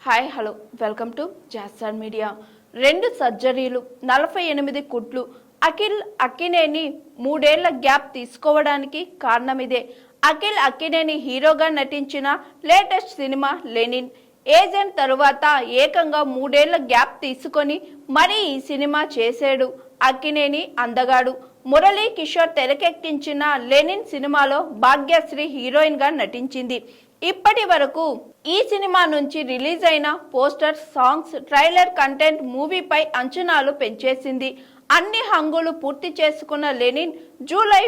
Hi hello welcome to జాస్టార్ media. 2 సర్జరీలు, 48 కుట్లు. అఖిల్ అక్కినేని 3 ఏళ్ల గ్యాప్ తీసుకోవడానికి కారణమిదే. అఖిల్ అక్కినేని హీరోగా నటించిన లేటెస్ట్ సినిమా లెనిన్. ఏజెంట్ తరువాత ఏకంగా 3 ఏళ్ల గ్యాప్ తీసుకొని మరీ ఈ సినిమా చేశాడు అక్కినేని అందగాడు. మురళీ కిషోర్ తెరకెక్కించిన లెనిన్ సినిమాలో భాగ్యశ్రీ హీరోయిన్ గా నటించింది. ఇప్పటి వరకు ఈ సినిమా నుంచి రిలీజ్ అయిన పోస్టర్, సాంగ్స్, ట్రైలర్ కంటెంట్ మూవీపై అంచనాలు పెంచేసింది. అన్ని హంగులు పూర్తి చేసుకున్న లెనిన్ జూలై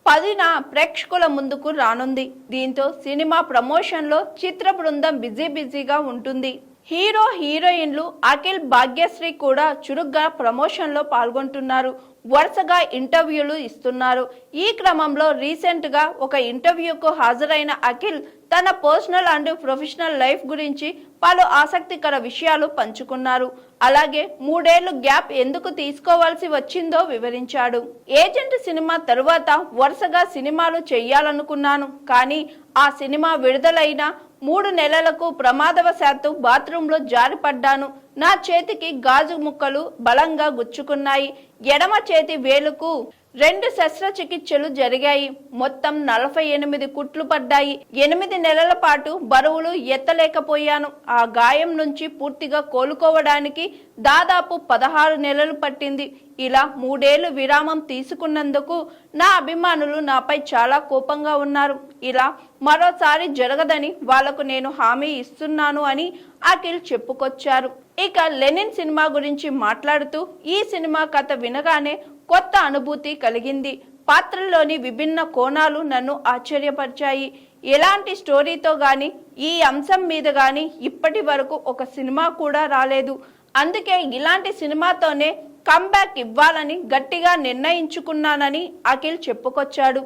10న ప్రేక్షకుల ముందుకు రానుంది. దీంతో సినిమా ప్రమోషన్లో చిత్ర బృందం బిజీగా ఉంటుంది. హీరో హీరోయిన్లు అఖిల్, భాగ్యశ్రీ కూడా చురుగ్గా ప్రమోషన్లో పాల్గొంటున్నారు. వరుసగా ఇంటర్వ్యూలు ఇస్తున్నారు. ఈ క్రమంలో రీసెంట్ గా ఒక ఇంటర్వ్యూకు హాజరైన అఖిల్ తన పర్సనల్ అండ్ ప్రొఫెషనల్ లైఫ్ గురించి పలు ఆసక్తికర విషయాలు పంచుకున్నారు. అలాగే 3 ఏళ్లు గ్యాప్ ఎందుకు తీసుకోవాల్సి వచ్చిందో వివరించాడు. ఏజెంట్ సినిమా తరువాత వరుసగా సినిమాలు చేయాలనుకున్నాను, కానీ ఆ సినిమా విడుదలైన 3 నెలలకు ప్రమాదవశాత్తు బాత్రూంలో జారిపడ్డాను. నా చేతికి గాజు ముక్కలు బలంగా గుచ్చుకున్నాయి. ఎడమ చేతి వేలుకు 2 శస్త్రచికిత్సలు జరిగాయి. మొత్తం 48 కుట్లు పడ్డాయి. 8 నెలల పాటు బరువులు ఎత్తలేకపోయాను. ఆ గాయం నుంచి పూర్తిగా కోలుకోవడానికి దాదాపు 16 నెలలు పట్టింది. ఇలా 3 ఏళ్లు విరామం తీసుకున్నందుకు నా అభిమానులు నాపై చాలా కోపంగా ఉన్నారు. ఇలా మరోసారి జరగదని వాళ్లకు నేను హామీ ఇస్తున్నాను అని అఖిల్ చెప్పుకొచ్చారు. ఇక లెనిన్ సినిమా గురించి మాట్లాడుతూ, ఈ సినిమా కథ వినగానే కొత్త అనుభూతి కలిగింది. పాత్రల్లోని విభిన్న కోణాలు నన్ను ఆశ్చర్యపరిచాయి. ఎలాంటి స్టోరీతో గాని, ఈ అంశం మీద గాని ఇప్పటి వరకు ఒక సినిమా కూడా రాలేదు. అందుకే ఇలాంటి సినిమాతోనే కంబ్యాక్ ఇవ్వాలని గట్టిగా నిర్ణయించుకున్నానని అఖిల్ చెప్పుకొచ్చాడు.